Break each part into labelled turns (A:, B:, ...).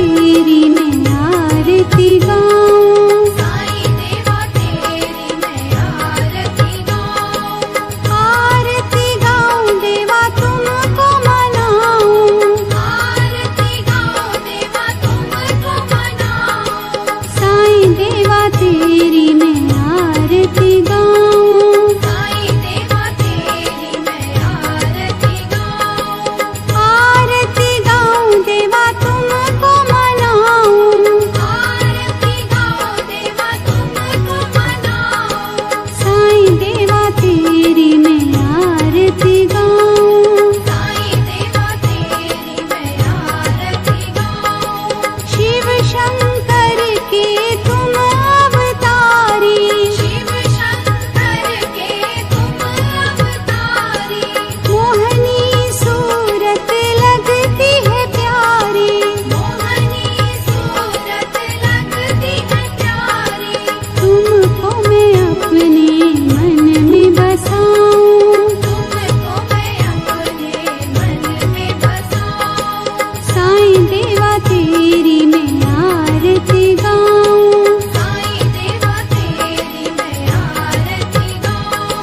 A: तेरी मैं आरती गाऊं,
B: साईं देवा तेरी मैं आरती गाऊं,
A: आरती गाऊं देवा तुमको मनाऊं,
B: आरती गाऊं देवा तुमको मनाऊं,
A: साईं देवा तेरी मैं आरती गाऊं,
B: साईं देवा तेरी मैं आरती गाऊं,
A: आरती गाऊं देवा तुमको मनाऊं,
B: आरती गाऊं देवा तुमको मनाऊं,
A: साईं देवा तेरी मैं आरती गाऊं,
B: साईं देवा तेरी मैं आरती गाऊं,
A: शिव शंकर के तुम अवतारी,
B: शिव शंकर के तुम अवतारी,
A: मोहनी सूरत लगती है प्यारी,
B: मोहनी सूरत लगती है प्यारी,
A: तुमको मैं अपने मन में बसाऊं,
B: तुमको मैं अपने मन में बसाऊं,
A: साईं देवा तेरी मैं आरती गाऊं,
B: साईं देवा तेरी मैं आरती गाऊं,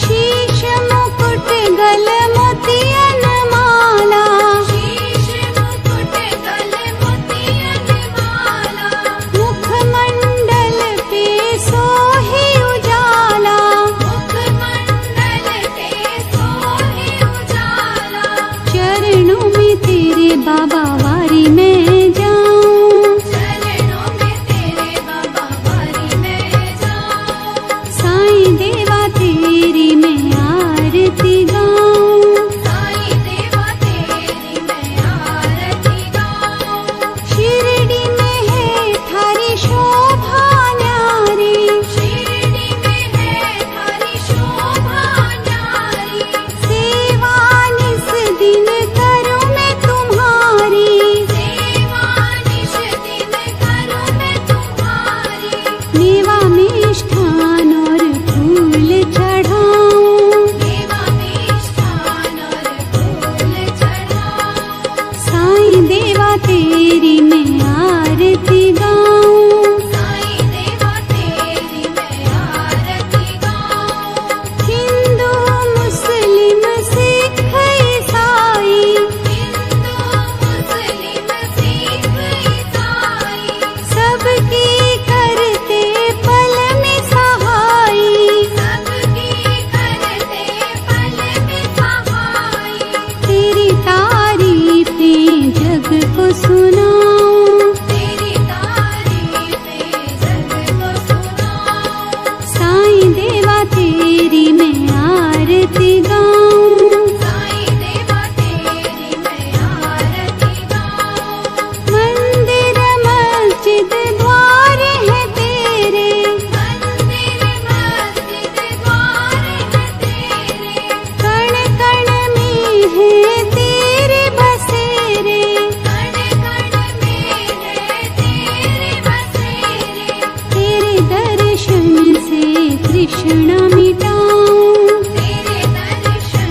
A: शीश मुकुट गल मोतियन माला,
B: शीश मुकुट गल मोतियन माला,
A: मुखमंडल पे सोहे उजाला,
B: मुखमंडल पे सोहे उजाला,
A: चरणों में तेरे बाबा वारी में जाऊं,
B: चरणों में तेरे बाबा वारी में जाऊं,
A: साईं देवा तेरी मैं आरती गाऊं,
B: साईं देवा तेरी मैं आरती गाऊं,
A: शिरडी में है थारी शोभा न्यारी,
B: शिरडी में है थारी शोभा न्यारी,
A: सेवा निस दिन करूं मैं तुम्हारी,
B: सेवा निश दिन करूं मैं तुम्हारी,
A: मेवा मिष्ठान और फूल चढ़ाऊं,
B: देवा मिष्ठान और फूल चढ़ाऊं,
A: साईं देवा तेरी मैं आरती गाऊं,
B: साईं देवा तेरी मैं आरती गाऊं,
A: हिंदू मुस्लिम सिख ईसाई,
B: हिंदू मुस्लिम सिख ईसाई,
A: सबकी करते पल में सहाई,
B: सबकी करते पल में सहाई,
A: तेरी तारीफें जग को सुनाऊं,
B: तेरी तारीफें जग को सुनाऊं,
A: साईं देवा तेरी मैं आरती गाऊं,
B: साईं देवा तेरी मैं आरती गाऊं,
A: मंदिर मस्जिद द्वार है तेरे,
B: मंदिर मस्जिद द्वार है तेरे,
A: कण कण में है तेरे बसेरे,
B: कण कण में है तेरे बसेरे,
A: तेरे दर्शन से तृष्णा मिटाऊं,
B: तेरे दर्शन